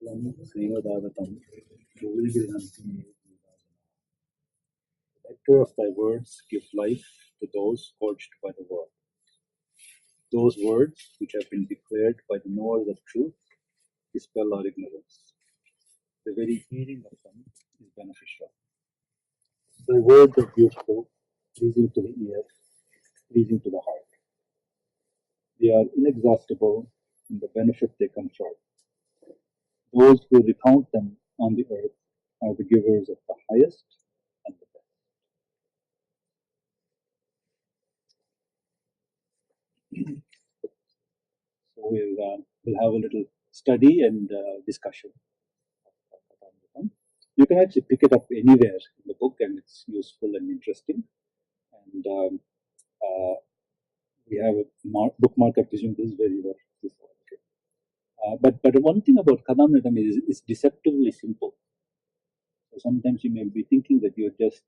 Srivadagatam, Govilgiranti, the nectar of thy words give life to those scorched by the world. Those words, which have been declared by the knowers of truth, dispel our ignorance. The very hearing of them is beneficial. Thy words are beautiful, pleasing to the ear, pleasing to the heart. They are inexhaustible in the benefit they confer. Those who recount them on the earth are the givers of the highest and the best. So we'll have a little study and discussion. You can actually pick it up anywhere in the book, and it's useful and interesting. And we have a bookmark. I presume this is where you were before. Okay. But one thing about Kadamritam is it's deceptively simple. So sometimes you may be thinking that you're just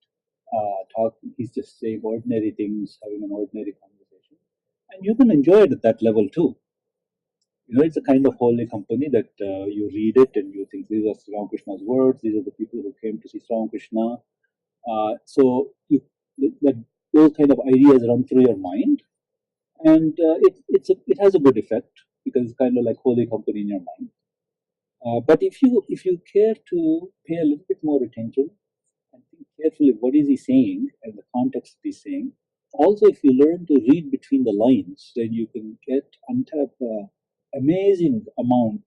he's just saying ordinary things, having an ordinary conversation, and you can enjoy it at that level too. You know, it's a kind of holy company that you read it and you think these are Sri Ramakrishna's words, these are the people who came to see Sri Ramakrishna. So those kind of ideas run through your mind, and it has a good effect because it's kind of like holy company in your mind. But if you care to pay a little bit more attention and think carefully what is he saying and the context he's saying, also if you learn to read between the lines, then you can untap amazing amount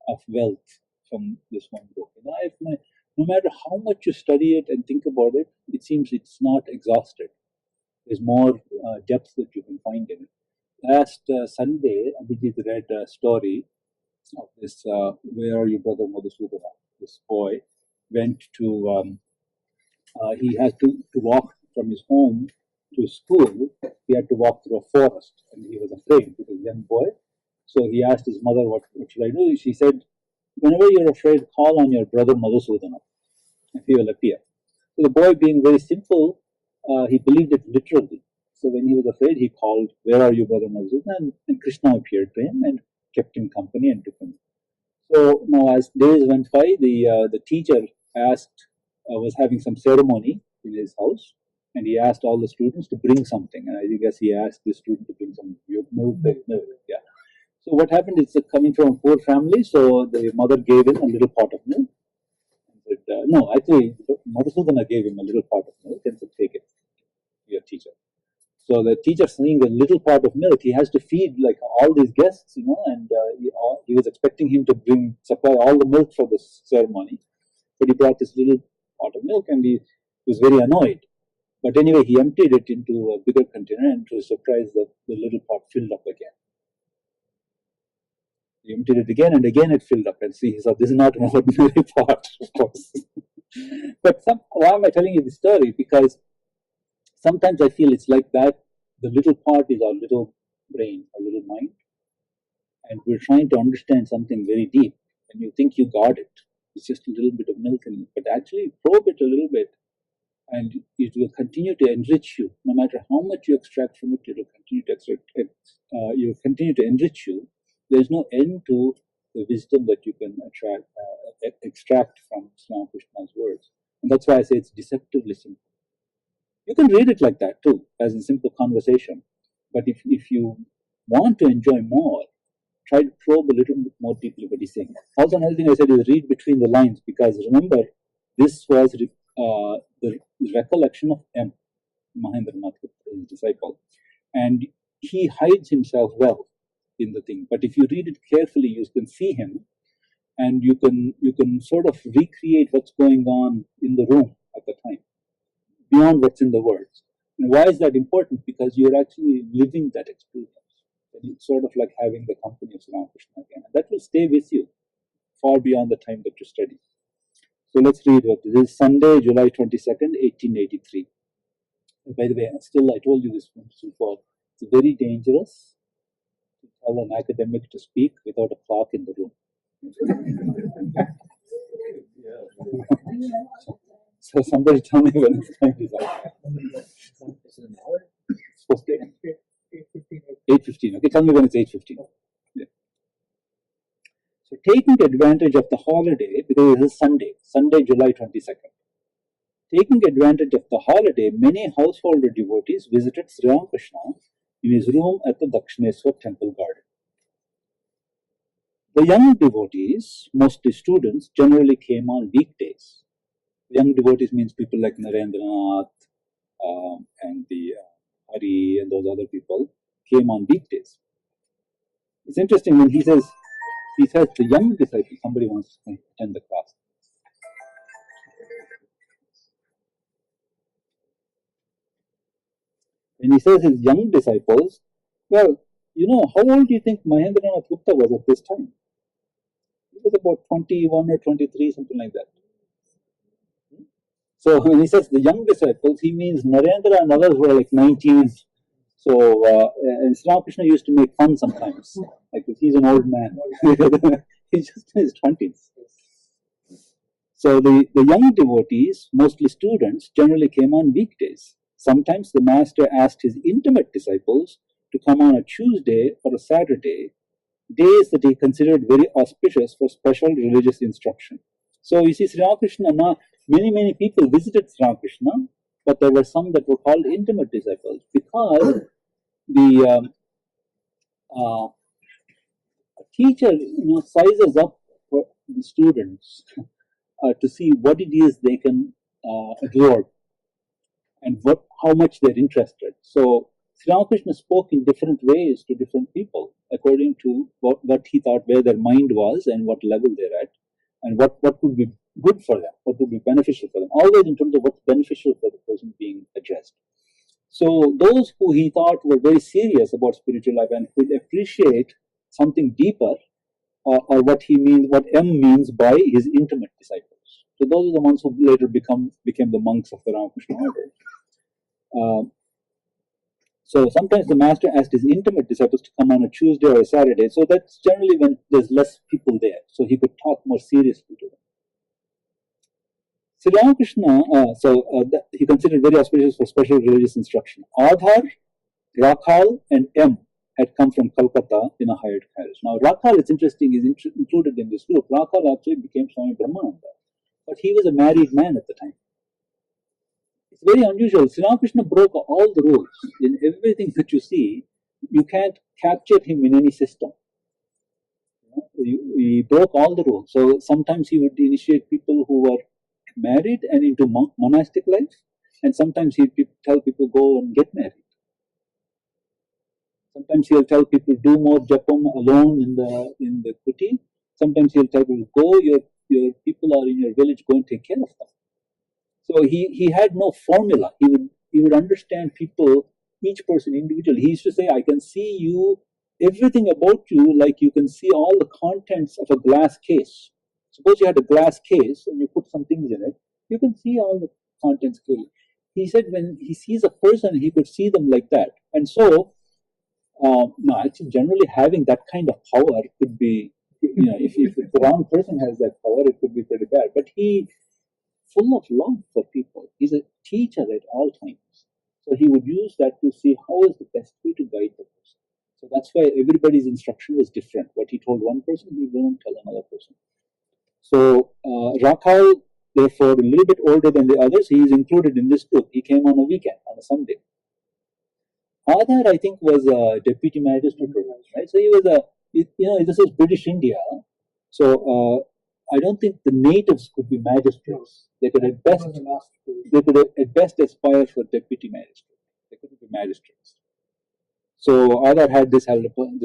of wealth from this one book. And no matter how much you study it and think about it, it seems it's not exhausted. There's more depth that you can find in it. Last Sunday, Abhijit read a story of this, where are you, brother Madhusudana? This boy went to, he had to walk from his home to school. He had to walk through a forest, and he was afraid because young boy. So he asked his mother, what should I do? She said, whenever you're afraid, call on your brother Madhusudana, and he will appear. So the boy, being very simple, he believed it literally. So when he was afraid, he called, where are you, brother Madhusudana? And Krishna appeared to him and kept him company and took him. So now as days went by, the teacher was having some ceremony in his house, and he asked all the students to bring something. And I guess he asked the student to bring some milk, yeah. So what happened is coming from a poor family, so the mother gave him a little pot of milk. And said, no, actually, Madhusudana gave him a little pot of milk and said, take it, your teacher. So the teacher seeing a little pot of milk, he has to feed like all these guests, you know, and he was expecting him to supply all the milk for this ceremony. But he brought this little pot of milk and he was very annoyed. But anyway, he emptied it into a bigger container, and to his surprise, the little pot filled up again. He emptied it again, and again it filled up. And see, so this is not an ordinary pot, of course. But why am I telling you this story? Because sometimes I feel it's like that. The little pot is our little brain, our little mind. And we're trying to understand something very deep. And you think you got it. It's just a little bit of milk in it. But actually probe it a little bit, and it will continue to enrich you. No matter how much you extract from it, it will continue to enrich you. There's no end to the wisdom that you can extract from Sri Ramakrishna's words. And that's why I say it's deceptively simple. You can read it like that too, as a simple conversation. But if you want to enjoy more, try to probe a little bit more deeply what he's saying. Also, another thing I said is read between the lines, because remember, this was the recollection of M. Mahendranath, his disciple. And he hides himself well in the thing. But if you read it carefully, you can see him, and you can sort of recreate what's going on in the room at the time, beyond what's in the words. And why is that important? Because you're actually living that experience. And it's sort of like having the company of Sri Ramakrishna again. And that will stay with you far beyond the time that you study. So let's read what this is. Sunday, July 22nd, 1883. By the way, I told you this once before. It's very dangerous to tell an academic to speak without a clock in the room. So somebody tell me when it's time is up. It's supposed to 8:15. Okay, tell me when it's 8:15. Yeah. So taking advantage of the holiday, because it is Sunday, July 22nd. Taking advantage of the holiday, many householder devotees visited Sri Ramakrishna in his room at the Dakshineswar temple garden. The young devotees, mostly students, generally came on weekdays. Young devotees means people like Narendranath and the Hari and those other people came on weekdays. It's interesting when he says the young disciples, somebody wants to attend the class. When he says his young disciples, well, how old do you think Mahendranath Gupta was at this time? He was about 21 or 23, something like that. So when he says the young disciples, he means Narendra and others were like 19. So and Sri Ramakrishna used to make fun sometimes, like he's an old man. He's just in his 20s. So the young devotees, mostly students, generally came on weekdays. Sometimes the master asked his intimate disciples to come on a Tuesday or a Saturday, days that he considered very auspicious for special religious instruction. So you see, Sri Ramakrishna, many people visited Sri Ramakrishna, but there were some that were called intimate disciples because the teacher sizes up for the students to see what it is they can absorb and how much they're interested. So Sri Ramakrishna spoke in different ways to different people according to what he thought, where their mind was and what level they're at, and what would be good for them, what would be beneficial for them, always in terms of what's beneficial for the person being addressed. So those who he thought were very serious about spiritual life and could appreciate something deeper, or what M means by his intimate disciples. So those are the ones who later became the monks of the Ramakrishna order. So sometimes the master asked his intimate disciples to come on a Tuesday or a Saturday. So that's generally when there's less people there, so he could talk more seriously to them. Sri Ramakrishna, he considered very auspicious for special religious instruction. Adhar, Rakhal, and M had come from Calcutta in a hired carriage. Now, Rakhal, it's interesting, is included in this group. Rakhal actually became Swami Brahmananda, but he was a married man at the time. It's very unusual. Sri Ramakrishna broke all the rules. In everything that you see, you can't capture him in any system. He broke all the rules. So sometimes he would initiate people who were married and into monastic life, and sometimes he'd tell people go and get married. Sometimes he'll tell people do more japam alone in the kuti. Sometimes he'll tell people go, your people are in your village, go and take care of them. So he had no formula. He would understand people, each person individually. He used to say, I can see you, everything about you, like you can see all the contents of a glass case. Suppose you had a glass case and you put some things in it, you can see all the contents clearly. He said when he sees a person, he could see them like that. And so, actually generally having that kind of power could be, if the wrong person has that power, it could be pretty bad. But he, full of love for people, he's a teacher at all times. So he would use that to see how is the best way to guide the person. So that's why everybody's instruction was different. What he told one person, he wouldn't tell another person. So Rakhal, therefore, a little bit older than the others, he is included in this group. He came on a weekend, on a Sunday. Adhar, I think, was a deputy magistrate, right? So he was this is British India. So I don't think the natives could be magistrates. They could at best aspire for deputy magistrate. They couldn't be magistrates. So Adhar had this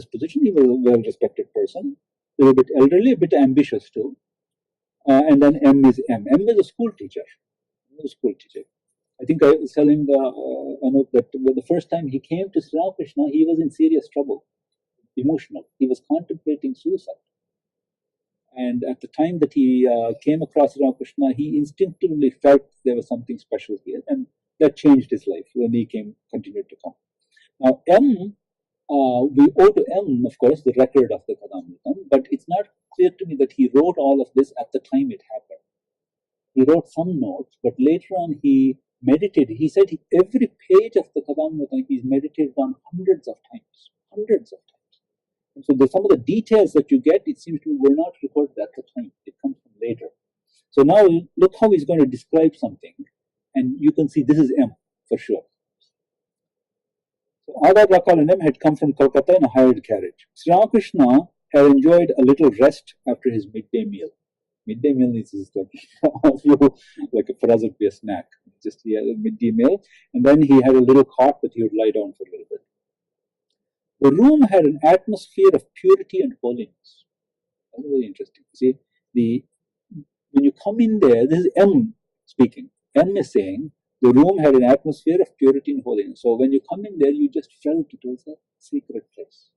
position. He was a well-respected person, a little bit elderly, a bit ambitious too. And then M is a school teacher. I think I was telling Anup that the first time he came to Sri Ramakrishna, he was in serious trouble, emotional. He was contemplating suicide. And at the time that he came across Sri Ramakrishna, he instinctively felt there was something special here, and that changed his life when he continued to come. Now, M, we owe to M, of course, the record of the Kadamritam, but it's not clear to me that he wrote all of this at the time it happened. He wrote some notes, but later on he meditated. He said every page of the Kadamritam he's meditated on hundreds of times. So some of the details that you get, it seems to be, were not recorded at the time. It comes from later. So now look how he's going to describe something, and you can see this is M for sure. So Aga Rakal and M had come from Kolkata in a hired carriage. Sri Ramakrishna had enjoyed a little rest after his midday meal. Midday meal is like for us it would be a snack. Just he had a midday meal, and then he had a little cot that he would lie down for a little bit. The room had an atmosphere of purity and holiness. That's very interesting. See, when you come in there, this is M speaking. M is saying the room had an atmosphere of purity and holiness. So when you come in there, you just felt it was a sacred place.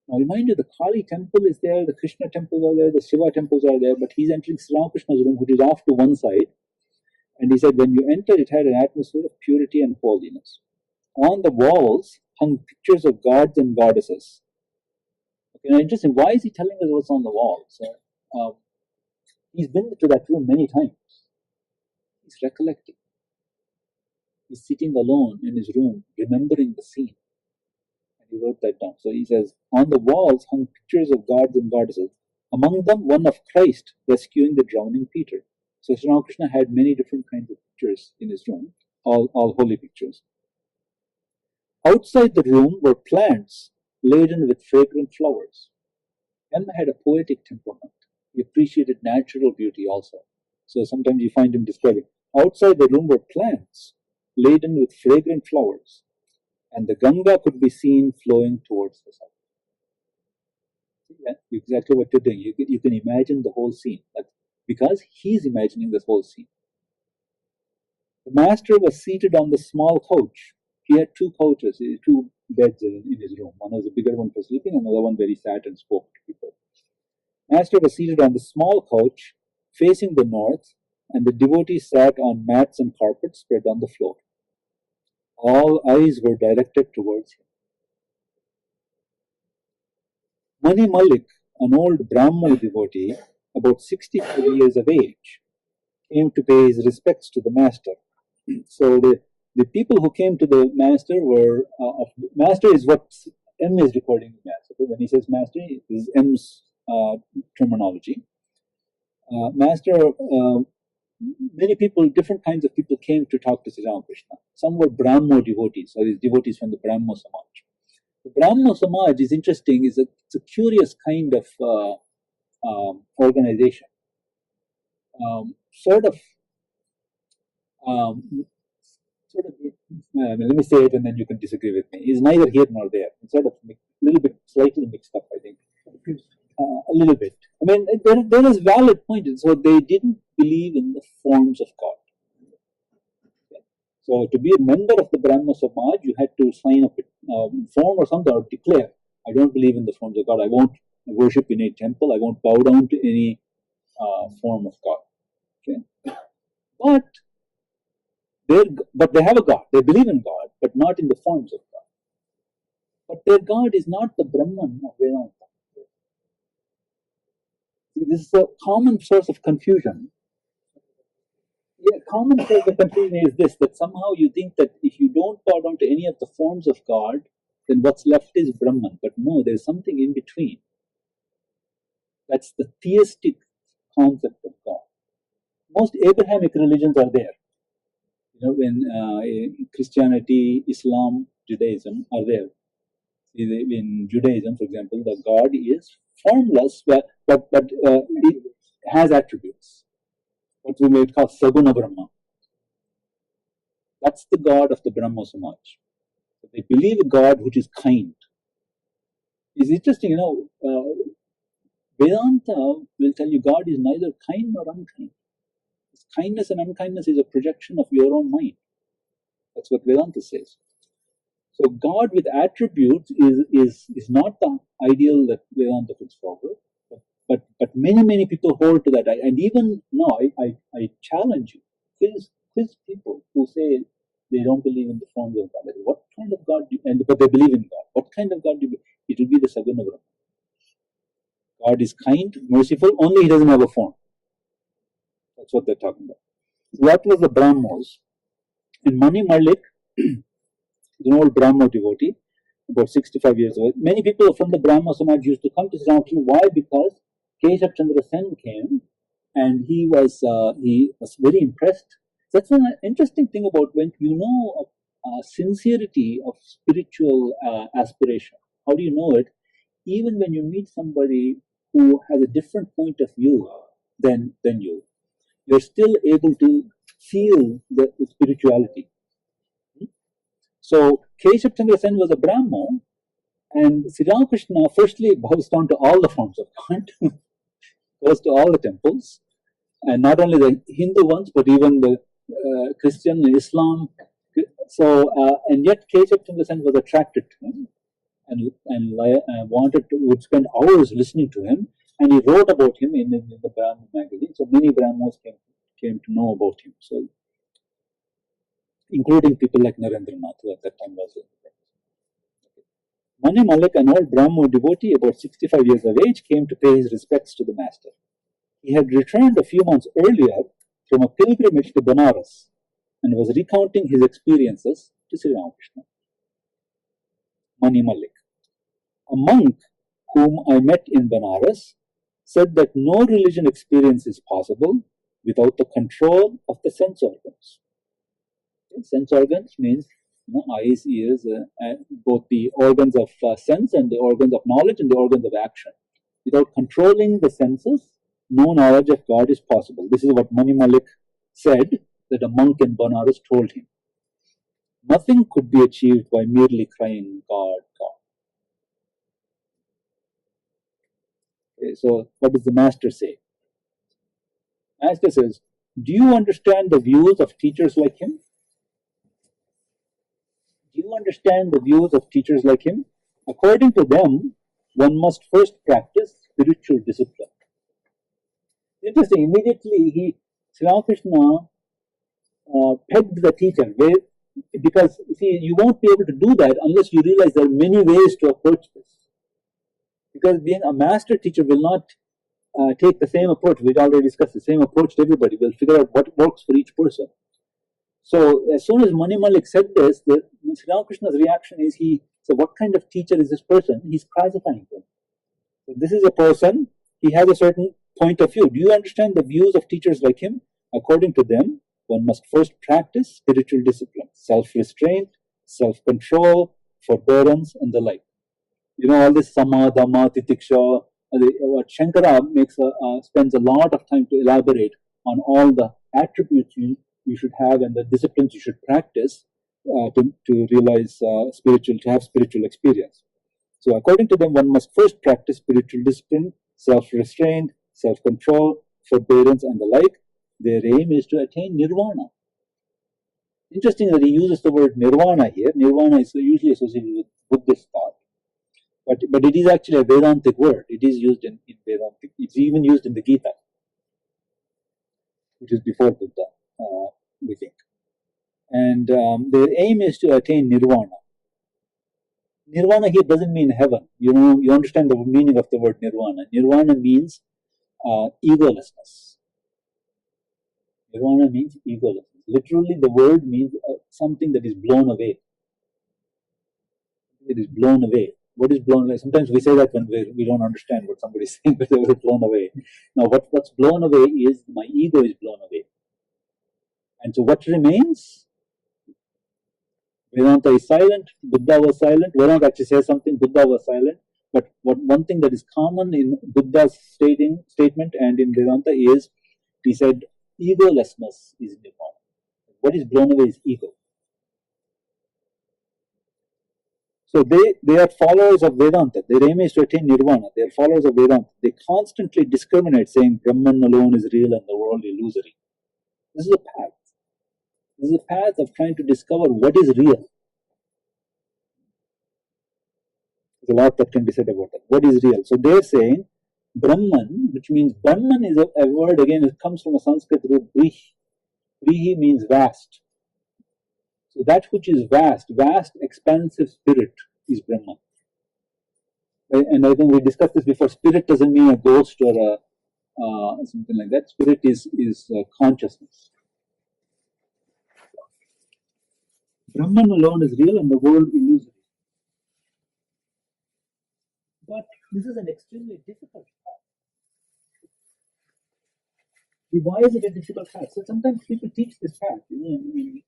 Now remind you, the Kali temple is there, the Krishna temples are there, the Shiva temples are there, but he's entering Sri Ramakrishna's room, which is off to one side. And he said when you enter, it had an atmosphere of purity and holiness. On the walls hung pictures of gods and goddesses. Okay, now interesting, why is he telling us what's on the walls? He's been to that room many times. He's recollecting. He's sitting alone in his room, remembering the scene. And he wrote that down. So he says, on the walls hung pictures of gods and goddesses. Among them, one of Christ rescuing the drowning Peter. So Sri Ramakrishna had many different kinds of pictures in his room, all holy pictures. Outside the room were plants laden with fragrant flowers. M had a poetic temperament. He appreciated natural beauty also. So sometimes you find him describing. Outside the room were plants laden with fragrant flowers, and the Ganga could be seen flowing towards the south. Yeah, exactly what you're doing. You can imagine the whole scene, because he's imagining this whole scene. The master was seated on the small couch. He had two couches, two beds in his room. One was a bigger one for sleeping, another one where he sat and spoke to people. Master was seated on the small couch facing the north, and the devotees sat on mats and carpets spread on the floor. All eyes were directed towards him. Mani Malik, an old Brahmo devotee, about 64 years of age, came to pay his respects to the master. So the people who came to the master were, master is what M is recording as. Okay? When he says master, this is M's terminology. Master, many people, different kinds of people came to talk to Sri Ramakrishna. Some were Brahmo devotees, or these devotees from the Brahmo Samaj. The Brahmo Samaj is interesting, it's a curious kind of organization. Let me say it and then you can disagree with me. It's neither here nor there. It's sort of a little bit, slightly mixed up, I think. A little bit. I mean, there is valid point. So they didn't believe in the forms of God. Okay. So to be a member of the Brahma Samaj, you had to sign a form or something, or declare, I don't believe in the forms of God. I won't worship in a temple. I won't bow down to any form of God. Okay. But they have a God. They believe in God, but not in the forms of God. But their God is not the Brahman of Vedanta. This is a common source of confusion. Yeah, common source of confusion is this, that somehow you think that if you don't bow down to any of the forms of God, then what's left is Brahman. But no, there's something in between. That's the theistic concept of God. Most Abrahamic religions are there. You know, when Christianity, Islam, Judaism are there. In Judaism, for example, the God is formless, but it has attributes. What we may call Saguna Brahma. That's the God of the Brahma Samaj. They believe a God which is kind. It's interesting, you know, Vedanta will tell you God is neither kind nor unkind. Kindness and unkindness is a projection of your own mind. That's what Vedanta says. So God with attributes is not the ideal that Vedanta puts forward, but many people hold to that. And even now, I challenge you, quiz people who say they don't believe in the forms of God. What kind of God do you, but they believe in God. What kind of God do you believe? It will be the Saguna Brahma. God is kind, merciful, only he doesn't have a form. That's what they're talking about. That was the Brahmos. And Mani Malik, an old Brahmo devotee, about 65 years old. Many people from the Brahmo Samaj used to come to Sri Ramakrishna. Why? Because Keshav Chandra Sen came, and he was very impressed. That's an interesting thing about when you know sincerity of spiritual aspiration. How do you know it? Even when you meet somebody who has a different point of view than you, you're still able to feel the spirituality. So Keshav Chandra Sen was a Brahmo, and Sri Ramakrishna firstly bows down to all the forms of God, goes to all the temples, and not only the Hindu ones, but even the Christian, Islam. So, and yet Keshav Chandra Sen was attracted to him, and would spend hours listening to him, and he wrote about him in the Brahmo magazine. So many Brahmos came to know about him. So, including people like Narendranath, who at that time was. Mani Malik, an old Brahmo devotee about 65 years of age, came to pay his respects to the master. He had returned a few months earlier from a pilgrimage to Benares and was recounting his experiences to Sri Ramakrishna. Mani Malik. A monk whom I met in Benares said that no religion experience is possible without the control of the sense organs. Sense organs means eyes, ears, both the organs of sense and the organs of knowledge and the organs of action. Without controlling the senses, no knowledge of God is possible. This is what Mani Malik said that a monk in Benares told him. Nothing could be achieved by merely crying, God, God. Okay, so what does the master say? Master says, do you understand the views of teachers like him? Do you understand the views of teachers like him? According to them, one must first practice spiritual discipline. Interesting, immediately Sri Ramakrishna pegged the teacher, because see, you won't be able to do that unless you realize there are many ways to approach this. Because being a master teacher will not take the same approach. We'd already discussed the same approach to everybody. We'll figure out what works for each person. So as soon as Mani Malik said this, Sri Ramakrishna's reaction is so what kind of teacher is this person? He's classifying them. So this is a person, he has a certain point of view. Do you understand the views of teachers like him? According to them, one must first practice spiritual discipline, self-restraint, self-control, forbearance, and the like. All this sama, dhamma, titiksha, what Shankara spends a lot of time to elaborate on all the attributes you should have and the disciplines you should practice to realize to have spiritual experience. So according to them, one must first practice spiritual discipline, self-restraint, self-control, forbearance, and the like. Their aim is to attain nirvana. Interesting that he uses the word nirvana here. Nirvana is usually associated with Buddhist thought, but it is actually a Vedantic word. It is used in Vedantic. It's even used in the Gita, which is before Buddha, we think. And their aim is to attain nirvana. Nirvana here doesn't mean heaven. You understand the meaning of the word nirvana. Nirvana means egolessness. Nirvana means egolessness. Literally, the word means something that is blown away. It is blown away. What is blown away? Sometimes we say that when we don't understand what somebody is saying, but they were blown away. Now, what's blown away is my ego is blown away. And so what remains? Vedanta is silent, Buddha was silent. Vedanta actually says something, Buddha was silent. But one thing that is common in Buddha's statement and in Vedanta is, he said, egolessness is nirvana. What is blown away is ego. So they are followers of Vedanta. Their aim is to attain nirvana. They are followers of Vedanta. They constantly discriminate, saying Brahman alone is real and the world illusory. This is a path. This is a path of trying to discover what is real. There's a lot that can be said about that. What is real? So they're saying Brahman, which means Brahman is a word, again, it comes from a Sanskrit root, Brihi. Brihi means vast. So that which is vast, expansive spirit is Brahman. And I think we discussed this before. Spirit doesn't mean a ghost or something like that. Spirit is consciousness. Brahman alone is real and the world illusory. But this is an extremely difficult path. Why is it a difficult path? So sometimes people teach this path. You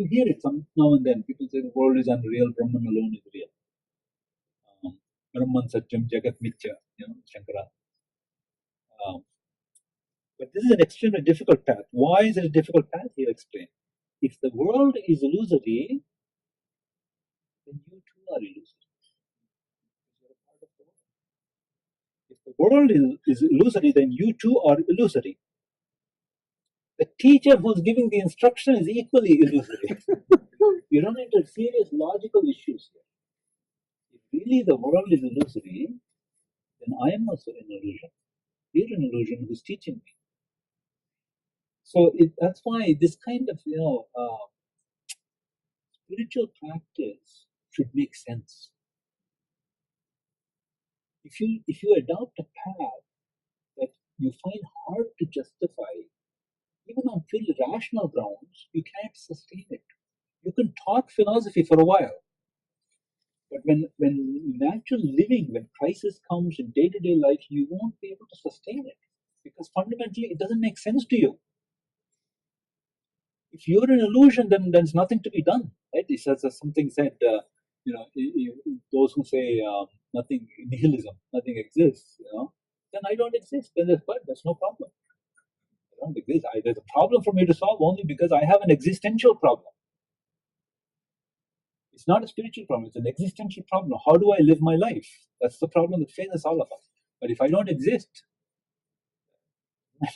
hear it some now and then. People say the world is unreal, Brahman alone is real. Brahman Satyam Jagat Mithya, Shankara. But this is an extremely difficult path. Why is it a difficult path? He'll explain. If the world is illusory, then you too are illusory. You're a part of the world. If the world is illusory, then you too are illusory. The teacher who's giving the instruction is equally illusory. You run into serious logical issues here. If really the world is illusory, then I am also an illusion. You're an illusion who's teaching me. So that's why this kind of spiritual practice should make sense. If you adopt a path that you find hard to justify, even on purely rational grounds, you can't sustain it. You can talk philosophy for a while, but when in actual living, when crisis comes in day-to-day life, you won't be able to sustain it because fundamentally it doesn't make sense to you. If you're an illusion, then there's nothing to be done, right? It says something said, those who say nothing, nihilism, nothing exists, then I don't exist. Then there's no problem. I don't exist. There's a problem for me to solve only because I have an existential problem. It's not a spiritual problem. It's an existential problem. How do I live my life? That's the problem that faces all of us. But if I don't exist,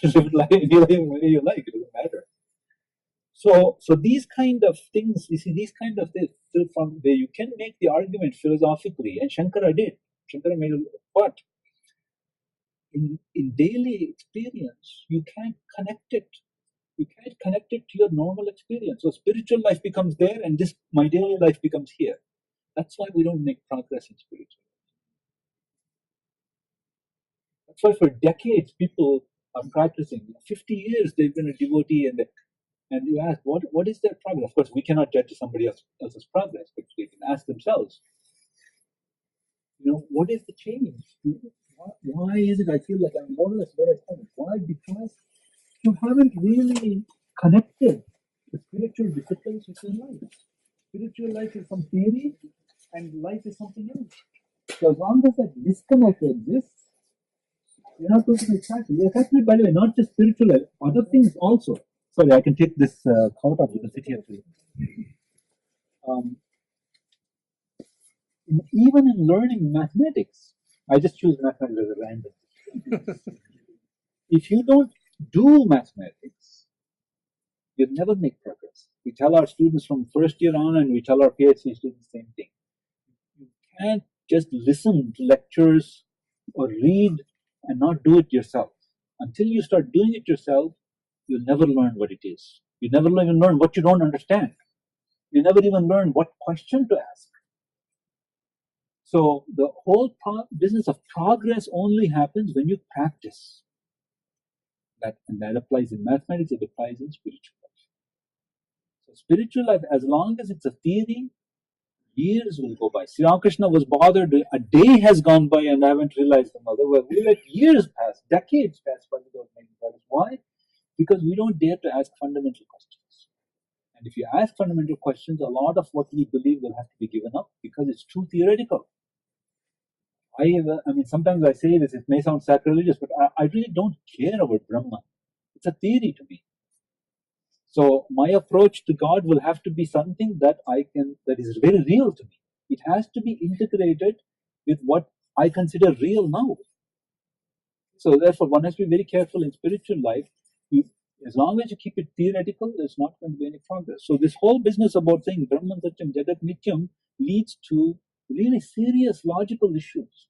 live any way you like. It doesn't matter. So these kind of things, you see, these kind of things, from where you can make the argument philosophically, and Shankara did. Shankara made a but in daily experience, you can't connect it. You can't connect it to your normal experience. So spiritual life becomes there, and my daily life becomes here. That's why we don't make progress in spiritual life. That's why for decades people are practicing. 50 years they've been a devotee, and you ask, what is their progress? Of course, we cannot judge somebody else's progress, but they can ask themselves, what is the change? Why is it I feel like I'm more or less where I started? Why? Because you haven't really connected the spiritual disciplines with your life. Spiritual life is some theory, and life is something else. So as long as that disconnect exists, you're not going to be attracted. It's actually, by the way, not just spiritual life, other things also. Sorry, I can take this coat off. You can sit here too. Even in learning mathematics, I just choose mathematics as a random. If you don't do mathematics, you'll never make progress. We tell our students from first year on, and we tell our PhD students the same thing. You can't just listen to lectures or read and not do it yourself. Until you start doing it yourself, you'll never learn what it is. You never even learn what you don't understand. You never even learn what question to ask. So the whole business of progress only happens when you practice. And that applies in mathematics, it applies in spiritual life. So spiritual life, as long as it's a theory, years will go by. Sri Ramakrishna was bothered, a day has gone by and I haven't realized the mother. Well, we let years pass, decades pass by without making progress. Why? Because we don't dare to ask fundamental questions. And if you ask fundamental questions, a lot of what we believe will have to be given up because it's too theoretical. I mean, sometimes I say this, it may sound sacrilegious, but I really don't care about Brahman. It's a theory to me. So my approach to God will have to be something that is very real to me. It has to be integrated with what I consider real now. So therefore, one has to be very careful in spiritual life. As long as you keep it theoretical, there's not going to be any progress. So this whole business about saying Brahman Satyam Jagat Nityam leads to really serious logical issues.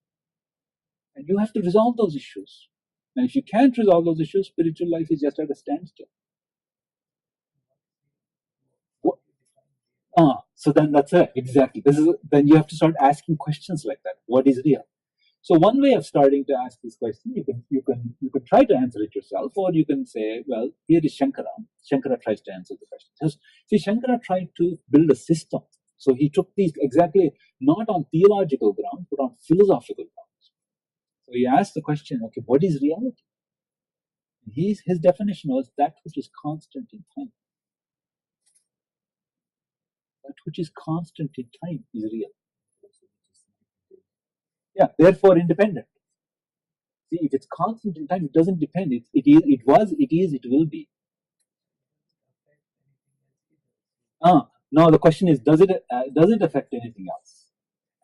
And you have to resolve those issues. And if you can't resolve those issues, spiritual life is just at a standstill. So then that's it. Exactly. Then you have to start asking questions like that. What is real? So one way of starting to ask this question, you can try to answer it yourself, or you can say, well, here is Shankara. Shankara tries to answer the question. See, Shankara tried to build a system. So he took these exactly not on theological grounds, but on philosophical grounds. So he asked the question, okay, what is reality? His definition was that which is constant in time. That which is constant in time is real. Yeah, therefore independent. See, if it's constant in time, it doesn't depend. It is, it was, it is, it will be. Now the question is, does it affect anything else?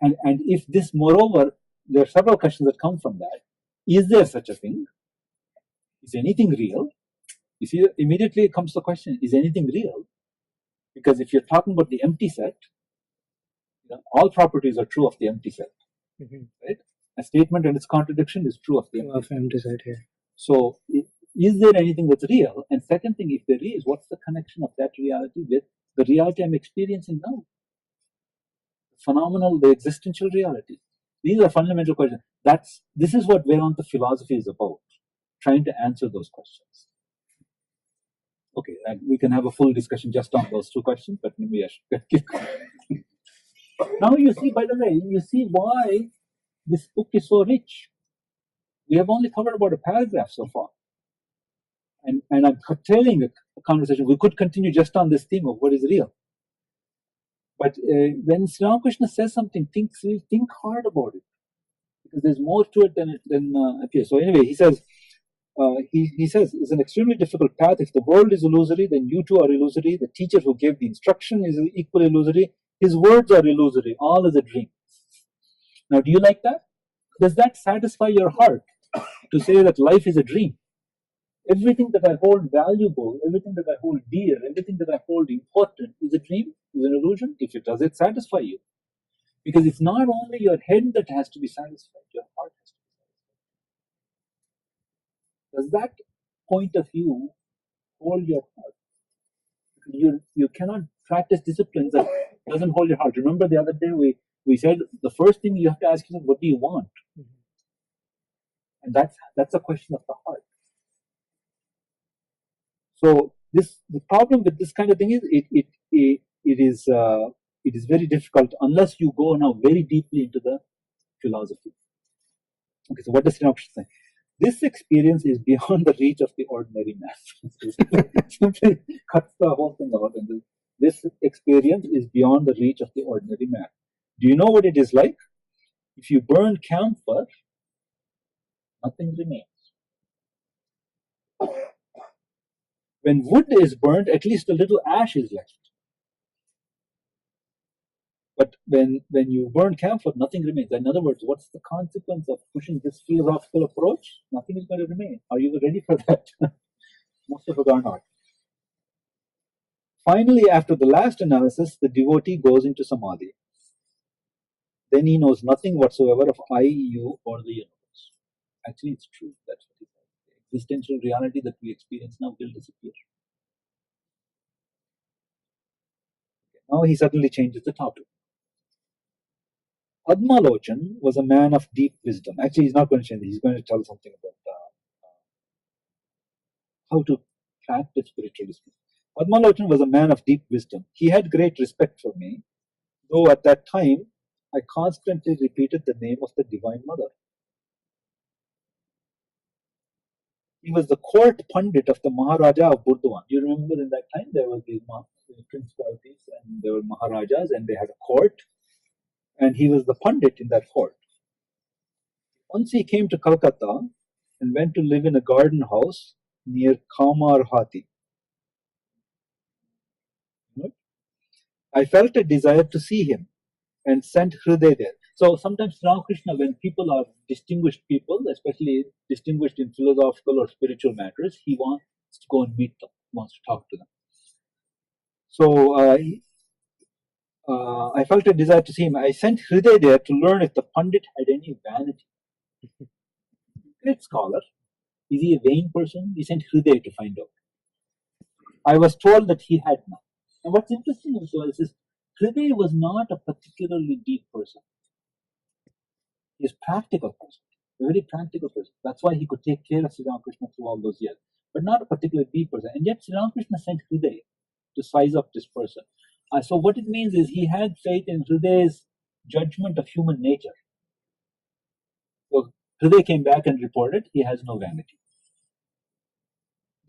And if this, moreover, there are several questions that come from that. Is there such a thing? Is anything real? You see, immediately comes the question: is anything real? Because if you're talking about the empty set, all properties are true of the empty set, right? A statement and its contradiction is true of the empty set. Yeah. So, is there anything that's real? And second thing, if there is, what's the connection of that reality with the reality I'm experiencing now? Phenomenal, the existential reality. These are fundamental questions. This is what Vedanta philosophy is about, trying to answer those questions. Okay, and we can have a full discussion just on those two questions, but maybe I should keep going. Now you see, by the way, you see why this book is so rich. We have only covered about a paragraph so far. And I'm curtailing a conversation. We could continue just on this theme of what is real. But when Sri Ramakrishna says something, think hard about it, because there's more to it than appears. So anyway, he says, he says, it's an extremely difficult path. If the world is illusory, then you too are illusory. The teacher who gave the instruction is equally illusory. His words are illusory. All is a dream. Now, do you like that? Does that satisfy your heart to say that life is a dream? Everything that I hold valuable, everything that I hold dear, everything that I hold important is a dream, is an illusion. If it does, it satisfy you. Because it's not only your head that has to be satisfied, your heart has to be satisfied. Does that point of view hold your heart? You cannot practice disciplines that doesn't hold your heart. Remember the other day we said the first thing you have to ask yourself, what do you want? And that's a question of the heart. So the problem with this kind of thing is it is very difficult unless you go now very deeply into the philosophy. Okay, so what does Sri Ramakrishna say? This experience is beyond the reach of the ordinary man. Simply cuts the whole thing out, and this experience is beyond the reach of the ordinary man. Do you know what it is like? If you burn camphor, nothing remains. When wood is burned, at least a little ash is left. But when you burn camphor, nothing remains. In other words, what's the consequence of pushing this philosophical approach? Nothing is going to remain. Are you ready for that? Most of us are not. Finally, after the last analysis, the devotee goes into samadhi. Then he knows nothing whatsoever of I, you, or the universe. Actually, it's true. That's what he says. The existential reality that we experience now will disappear. Now he suddenly changes the topic. Padmalochan was a man of deep wisdom. Actually, he's not going to change it. He's going to tell something about how to practice spiritualism. Padmalochan was a man of deep wisdom. He had great respect for me, though at that time I constantly repeated the name of the Divine Mother. He was the court pundit of the Maharaja of Burdwan. You remember in that time there were these principalities and there were Maharajas and they had a court, and he was the pundit in that court. Once he came to Calcutta and went to live in a garden house near Kamarhati. I felt a desire to see him and sent Hriday there. So sometimes Ramakrishna, when people are distinguished people, especially distinguished in philosophical or spiritual matters, he wants to go and meet them, wants to talk to them. So I felt a desire to see him. I sent Hriday there to learn if the Pandit had any vanity. Great scholar. Is he a vain person? We sent Hriday to find out. I was told that he had none. And what's interesting also is Hriday was not a particularly deep person. He is a practical person, a very practical person. That's why he could take care of Sri Ramakrishna through all those years, but not a particularly deep person. And yet Sri Ramakrishna sent Hriday to size up this person. So what it means is he had faith in Hriday's judgment of human nature. So Hriday came back and reported he has no vanity.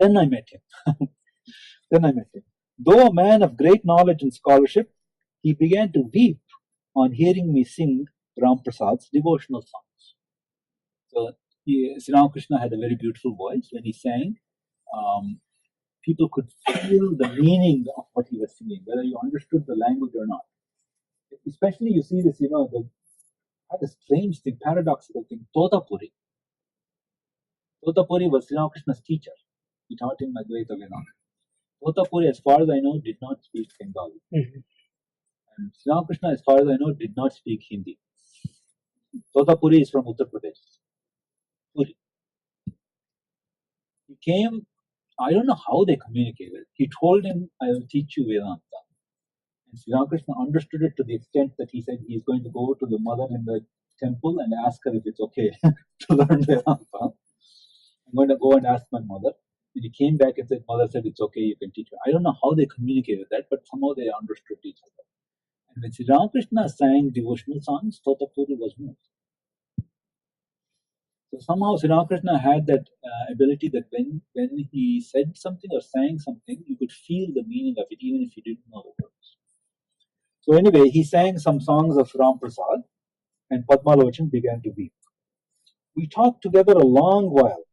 Then I met him. Though a man of great knowledge and scholarship, he began to weep on hearing me sing Ram Prasad's devotional songs. So Sri Ramakrishna had a very beautiful voice. When he sang, people could feel the meaning of what he was singing, whether you understood the language or not. Especially you see this, had a strange thing, paradoxical thing, Totapuri. Totapuri was Sri Ramakrishna's teacher. He taught him Advaita Vedanta. Totapuri, as far as I know, did not speak Bengali. And Sri Ramakrishna, as far as I know, did not speak Hindi. Totapuri is from Uttar Pradesh. Puri. He came, I don't know how they communicated. He told him, I will teach you Vedanta. And Sri Ramakrishna understood it to the extent that he said he is going to go to the mother in the temple and ask her if it's okay to learn Vedanta. I'm going to go and ask my mother. And he came back and said, Mother said, it's okay, you can teach her. I don't know how they communicated that, but somehow they understood each other. And when Sri Ramakrishna sang devotional songs, Totapuri was moved. So somehow Sri Ramakrishna had that ability that when he said something or sang something, you could feel the meaning of it, even if you didn't know the words. So anyway, he sang some songs of Ram Prasad, and Padmalochan began to weep. We talked together a long while.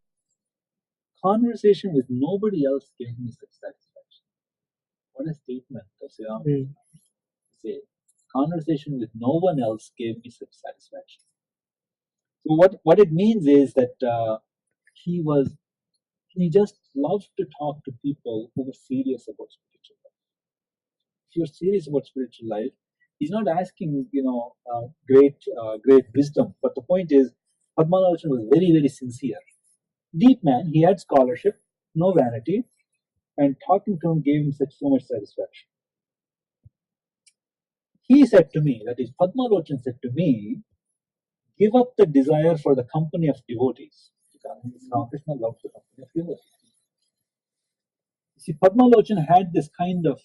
Conversation with nobody else gave me such satisfaction. What a statement of Sri Ramakrishna. Say, conversation with no one else gave me such satisfaction. So what it means is that he just loved to talk to people who were serious about spiritual life. If you're serious about spiritual life, he's not asking great wisdom, but the point is Padmalochan was very, very sincere. Deep man, he had scholarship, no vanity, and talking to him gave him so much satisfaction. He said to me, that is, Padmalochan said to me, give up the desire for the company of devotees. Because Ramakrishna loved the company of devotees. You see, Padmalochan had this kind of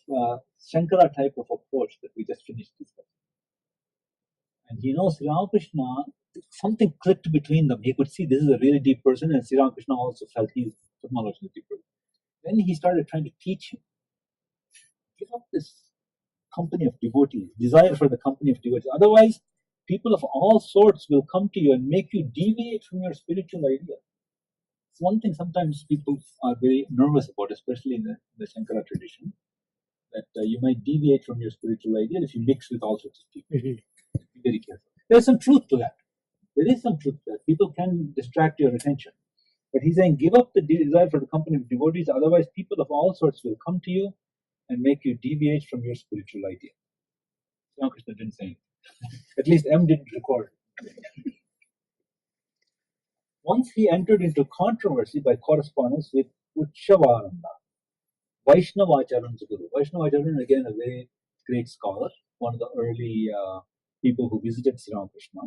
Shankara type of approach that we just finished discussing. And Sri Ramakrishna, something clicked between them. He could see this is a really deep person, and Sri Ramakrishna also felt Padmalochan is a deep person. Then he started trying to teach him. Give up this company of devotees, desire for the company of devotees. Otherwise, people of all sorts will come to you and make you deviate from your spiritual idea. It's one thing sometimes people are very nervous about, especially in the Shankara tradition, that you might deviate from your spiritual idea if you mix with all sorts of people. Be very careful. There's some truth to that. There is some truth to that. People can distract your attention. But he's saying, give up the desire for the company of devotees, otherwise people of all sorts will come to you and make you deviate from your spiritual idea. Ramakrishna didn't say anything. At least M didn't record. Once he entered into controversy by correspondence with Uchavaranda, Vaishnavacharan's guru. Vaishnavacharan, again, a very great scholar, one of the early people who visited Sri Ramakrishna.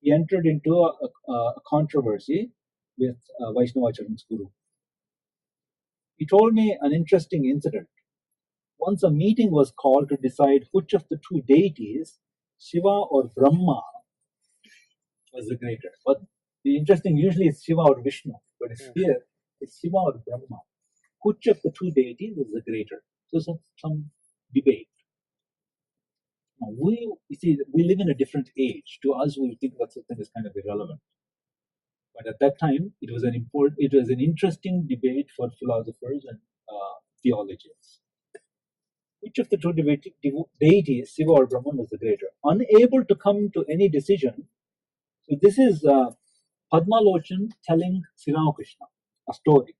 He entered into a controversy with Vaishnavacharan's guru. He told me an interesting incident. Once a meeting was called to decide which of the two deities, Shiva or Brahma, was the greater. But the interesting, usually it's Shiva or Vishnu, but here it's Shiva or Brahma. Which of the two deities is the greater? So some debate. Now we live in a different age. To us, we think that something is kind of irrelevant. But at that time, it was an interesting debate for philosophers and theologians. Which of the two deities, Shiva or Brahman, was the greater? Unable to come to any decision. So this is Padmalochan telling Sri Ramakrishna a story.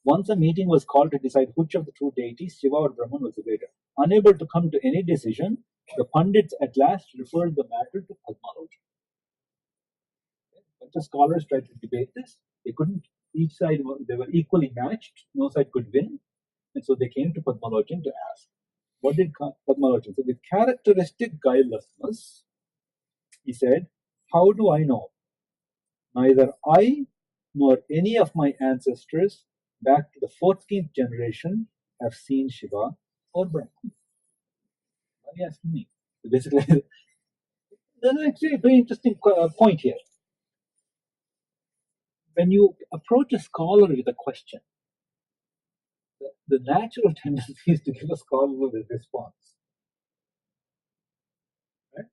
Once a meeting was called to decide which of the two deities, Shiva or Brahman, was the greater. Unable to come to any decision, the Pandits at last referred the matter to Padmalochan. A bunch of scholars tried to debate this. They couldn't. Each side, they were equally matched. No side could win. And so they came to Padmalochan to ask. What did Padmalochan say? With characteristic guilelessness, he said, how do I know? Neither I nor any of my ancestors back to the 14th generation have seen Shiva or Brahma. Why are you asking me? So basically, there's actually a very interesting point here. When you approach a scholar with a question, the natural tendency is to give a scholar a response. Right?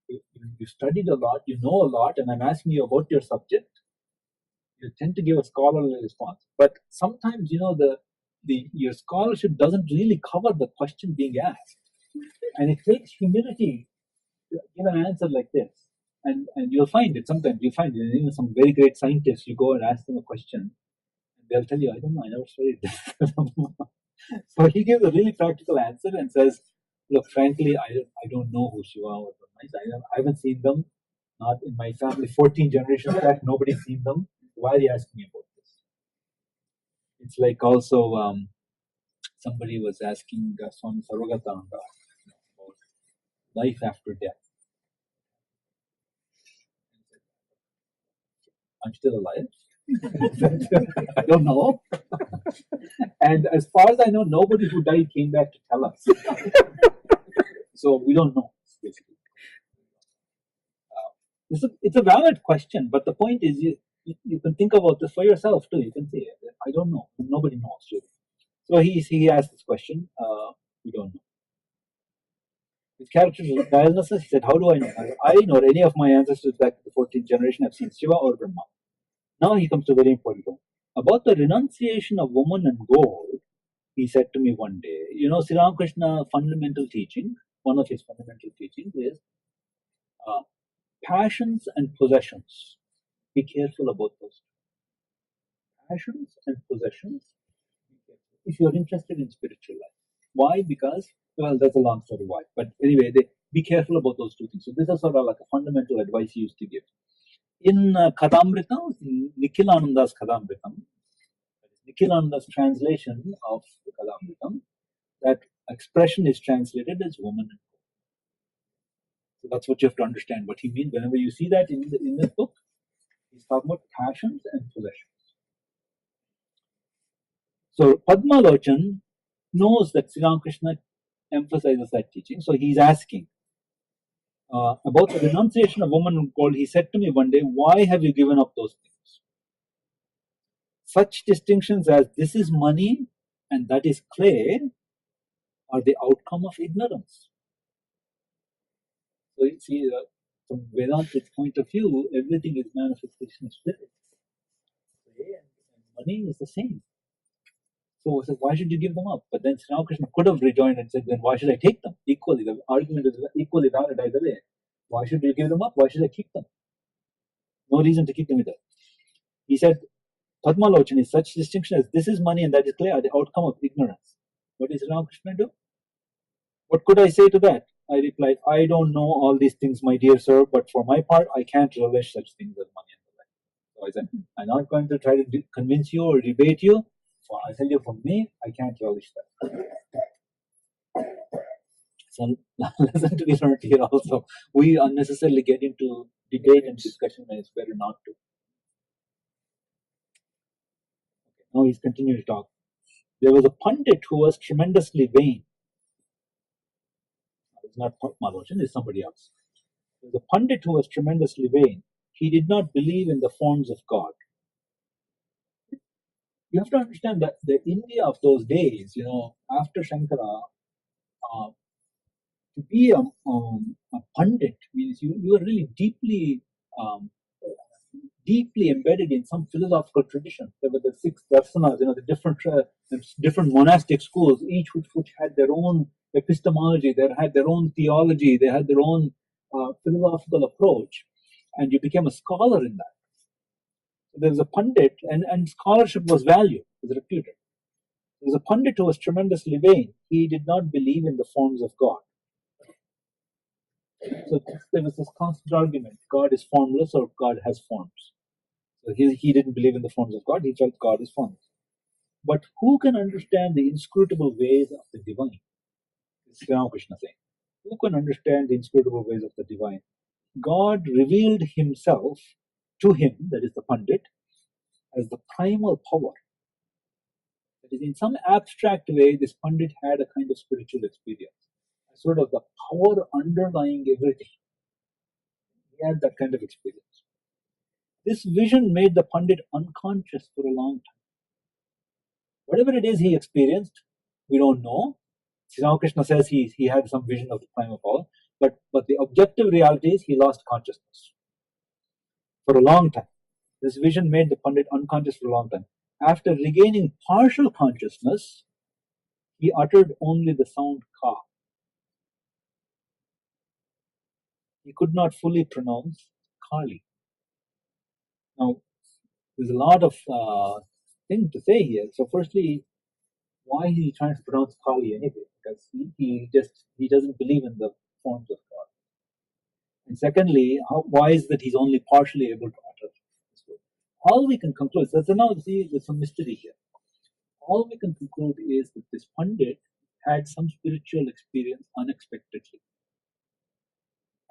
You studied a lot, you know a lot, and I'm asking you about your subject. You tend to give a scholarly response. But sometimes, your scholarship doesn't really cover the question being asked. And it takes humility to give an answer like this. And you'll find it sometimes. You find it, even some very great scientists, you go and ask them a question, and they'll tell you, I don't know, I never studied this. So he gives a really practical answer and says, look, frankly, I don't know who Shiva or Brahma is. I haven't seen them. Not in my family, 14 generations back, nobody's seen them. Why are you asking me about this? It's like also somebody was asking Swami Sarvagatanga about life after death. I'm still alive. I don't know. And as far as I know, nobody who died came back to tell us. So we don't know, basically. It's a valid question, but the point is you can think about this for yourself too. You can say, I don't know. Nobody knows. Really. So he asked this question. We don't know. His character diagnosis, he said, how do I know? I nor any of my ancestors back to the 14th generation have seen Shiva or Brahma. Now he comes to a very important point. About the renunciation of woman and gold, he said to me one day, Sri Ramakrishna fundamental teaching, one of his fundamental teachings is passions and possessions. Be careful about those. Passions and possessions. If you're interested in spiritual life. Why? Because, well, that's a long story why. But anyway, be careful about those two things. So this is sort of like a fundamental advice he used to give. In Kadamritam, in Nikhilananda's Kadamritam, Nikhilananda's translation of the Kadamritam, that expression is translated as woman and gold. So that's what you have to understand. What he means whenever you see that in this book, he's talking about passions and possessions. So Padma Lochan knows that Sri Ramakrishna emphasizes that teaching. So he's asking about the renunciation of woman and gold. He said to me one day, why have you given up those things? Such distinctions as this is money and that is clay are the outcome of ignorance. So you see, from Vedanta's point of view, everything is manifestation of spirit. Clay and money is the same. So why should you give them up? But then Sri Ramakrishna could have rejoined and said, then why should I take them? Equally, the argument is equally valid either way. Why should you give them up? Why should I keep them? No reason to keep them either. He said, Padma Lochan is such distinction as this is money and that is clay are the outcome of ignorance. What does Sri Ramakrishna do? What could I say to that? I replied, I don't know all these things, my dear sir, but for my part, I can't relish such things as money and the like. So I said, I'm not going to try to convince you or debate you. I tell you, for me, I can't relish that. So lesson to be learned here also. We unnecessarily get into debate and discussion when it's better not to. Okay, now he's continuing to talk. There was a pundit who was tremendously vain. It's not Padma Lochan, it's somebody else. There was a pundit who was tremendously vain. He did not believe in the forms of God. You have to understand that the India of those days, after Shankara, to be a pundit means you are really deeply embedded in some philosophical tradition. There were the 6 darsanas, the different monastic schools, each which had their own epistemology, they had their own theology, they had their own philosophical approach, and you became a scholar in that. So there was a pundit, and scholarship was valued, was reputed. There was a pundit who was tremendously vain. He did not believe in the forms of God. So there was this constant argument: God is formless or God has forms. So he didn't believe in the forms of God. He felt God is formless. But who can understand the inscrutable ways of the divine? This is Ramakrishna saying. Who can understand the inscrutable ways of the divine? God revealed himself to him, that is the Pandit, as the primal power. That is, in some abstract way, this Pandit had a kind of spiritual experience. sort of the power underlying everything. He had that kind of experience. This vision made the Pandit unconscious for a long time. Whatever it is he experienced, we don't know. Ramakrishna says he had some vision of the prime of all, but the objective reality is he lost consciousness for a long time. This vision made the Pandit unconscious for a long time. After regaining partial consciousness, he uttered only the sound ka. He could not fully pronounce Kali. Now, there's a lot of things to say here. So, firstly, why is he trying to pronounce Kali anyway? Because he doesn't believe in the forms of God. And secondly, why is that he's only partially able to utter this word? All we can conclude, so now see, there's some mystery here. All we can conclude is that this Pandit had some spiritual experience unexpectedly.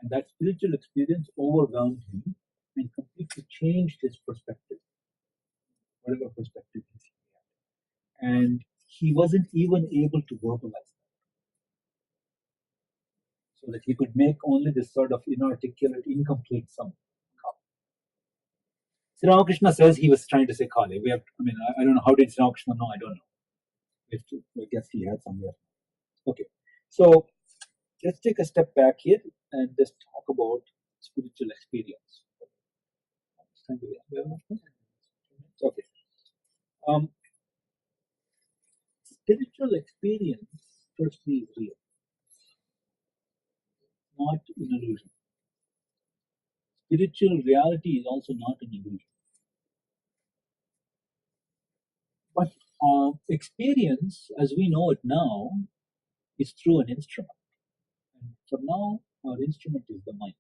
And that spiritual experience overwhelmed him and completely changed his perspective, whatever perspective he had. And he wasn't even able to verbalize that. So that he could make only this sort of inarticulate, incomplete sound. Sri Ramakrishna says he was trying to say Kali. I don't know, how did Sri Ramakrishna know? I don't know. I guess he had somewhere. Okay, so let's take a step back here and just talk about spiritual experience. Okay. Spiritual experience, firstly, is real, not an illusion. Spiritual reality is also not an illusion. But experience, as we know it now, is through an instrument. And for now, our instrument is the mind.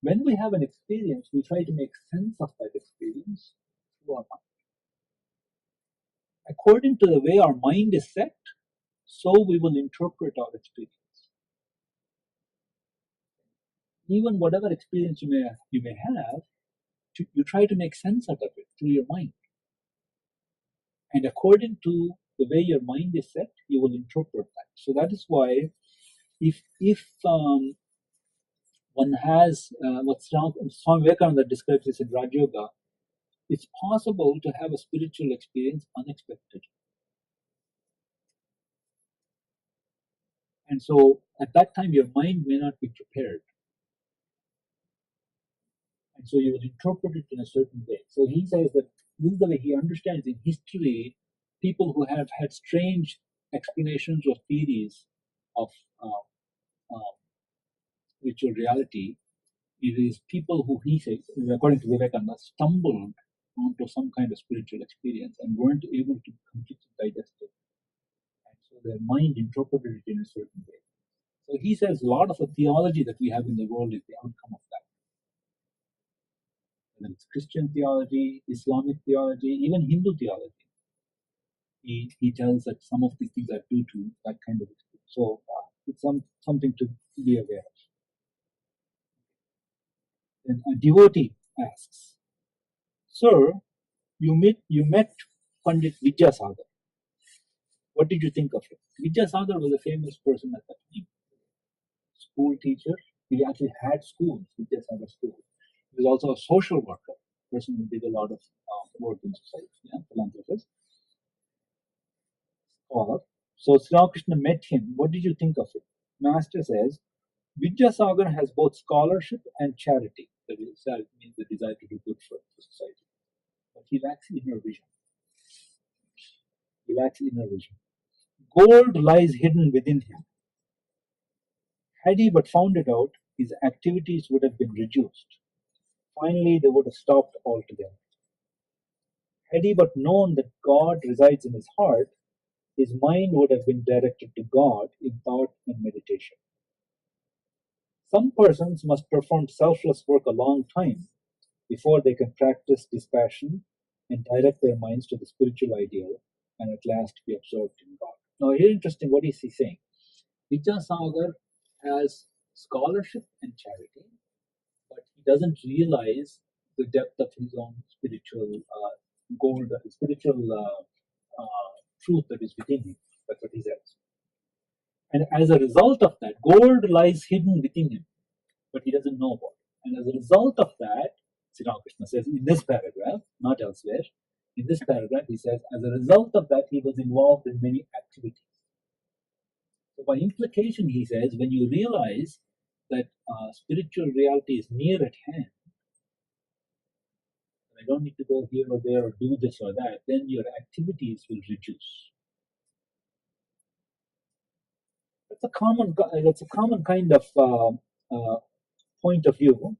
When we have an experience, we try to make sense of that experience through our mind. According to the way our mind is set, so we will interpret our experience. Even whatever experience you may have, you try to make sense out of it through your mind. And according to the way your mind is set, you will interpret that. So that is why, if one has what Swami Vivekananda describes as in Raj Yoga, it's possible to have a spiritual experience unexpectedly. And so at that time, your mind may not be prepared. And so you will interpret it in a certain way. So he says that this is the way he understands in history people who have had strange explanations or theories of spiritual reality. It is people who, he says, according to Vivekananda, stumbled onto some kind of spiritual experience and weren't able to completely digest it. And so their mind interpreted it in a certain way. So he says a lot of the theology that we have in the world is the outcome of that. Whether it's Christian theology, Islamic theology, even Hindu theology. He tells that some of these things are due to that kind of experience. So it's something to be aware of. Then a devotee asks, "Sir, you met Pandit Vidyasagar. What did you think of him?" Vidyasagar was a famous person at that time. School teacher. He actually had schools, Vidyasagar School. He was also a social worker, person who did a lot of work in society, philanthropist, scholar. So Sri Ramakrishna met him. What did you think of him? Master says, Vidyasagar has both scholarship and charity. That means the desire to do good for society. But he lacks inner vision. Gold lies hidden within him. Had he but found it out, his activities would have been reduced. Finally, they would have stopped altogether. Had he but known that God resides in his heart, his mind would have been directed to God in thought and meditation. Some persons must perform selfless work a long time before they can practice dispassion and direct their minds to the spiritual ideal and at last be absorbed in God. Now, here interesting, what is he saying? Vidyasagar has scholarship and charity, but he doesn't realize the depth of his own spiritual gold, spiritual truth that is within him. That's what he says. And as a result of that, gold lies hidden within him, but he doesn't know about it. And as a result of that, Sri Ramakrishna says in this paragraph, not elsewhere, in this paragraph, he says, as a result of that, he was involved in many activities. So by implication, he says, when you realize that spiritual reality is near at hand, I don't need to go here or there or do this or that, then your activities will reduce. That's a common kind of point of view.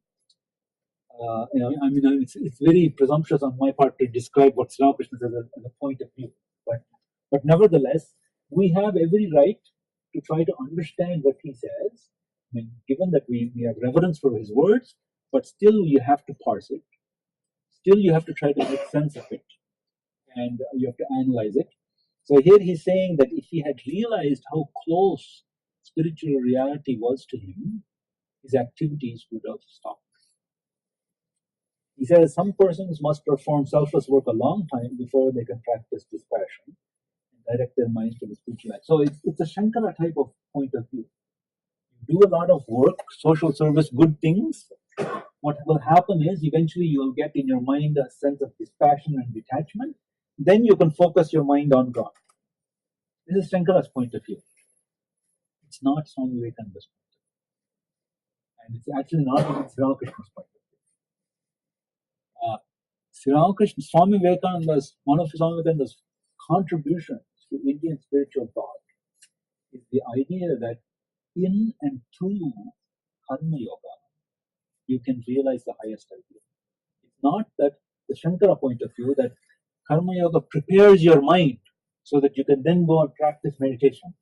It's very presumptuous on my part to describe what Sri Ramakrishna says as a point of view, but nevertheless, we have every right to try to understand what he says. I mean, given that we have reverence for his words, but still you have to parse it. Still, you have to try to make sense of it, and you have to analyze it. So here he's saying that if he had realized how close spiritual reality was to him, his activities would have stopped. He says some persons must perform selfless work a long time before they can practice dispassion and direct their minds to the spiritual life. So it's a Shankara type of point of view. You do a lot of work, social service, good things. What will happen is eventually you will get in your mind a sense of dispassion and detachment. Then you can focus your mind on God. This is Shankara's point of view. It's not Swami Vivekananda's point of view. And it's actually not even Sri Ramakrishna's point of view. Swami Vivekananda's, one of Swami Vivekananda's contributions to Indian spiritual thought is the idea that in and through Karma Yoga, you can realize the highest ideal. It's not that the Shankara point of view that Karma Yoga prepares your mind so that you can then go and practice meditation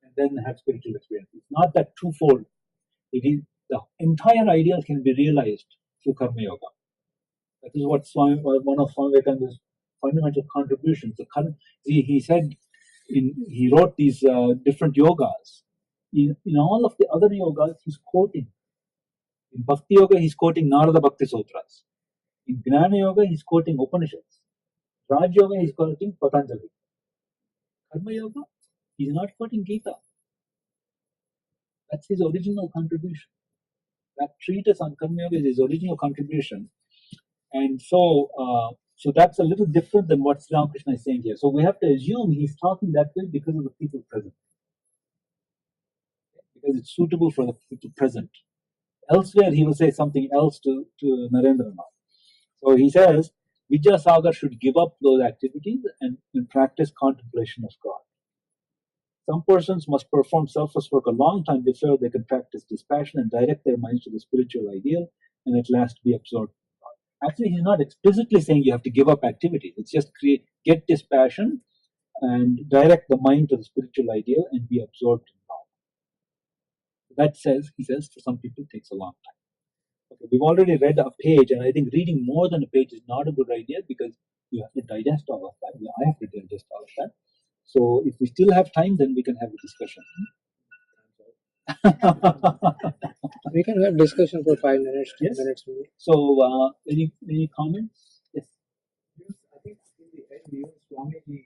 and then have spiritual experience. It's not that twofold. It is the entire ideal can be realized through Karma Yoga. That is what one of Swami Vivekananda's fundamental contributions. He said, he wrote these different yogas. In all of the other yogas, he's quoting. In Bhakti Yoga, he's quoting Narada Bhakti Sutras. In Jnana Yoga, he's quoting Upanishads. Raj Yoga, he's quoting Patanjali. Karma Yoga, he's not quoting Gita. That's his original contribution. That treatise on Karma Yoga is his original contribution. And so that's a little different than what Sri Ramakrishna is saying here. So we have to assume he's talking that way because of the people present. Because it's suitable for the people present. Elsewhere, he will say something else to Narendra Nath. So he says, Vidyasagar should give up those activities and practice contemplation of God. Some persons must perform selfless work a long time before they can practice dispassion and direct their minds to the spiritual ideal and at last be absorbed in God. Actually, he's not explicitly saying you have to give up activities. It's just get dispassion and direct the mind to the spiritual ideal and be absorbed in God. That says, he says, for some people it takes a long time. Okay, we've already read a page, and I think reading more than a page is not a good idea because you have to digest all of that. I have to digest all of that. So if we still have time, then we can have a discussion. We can have discussion for 5 minutes, 10 minutes maybe. So any comments? Yes. I think in the end, even Swamiji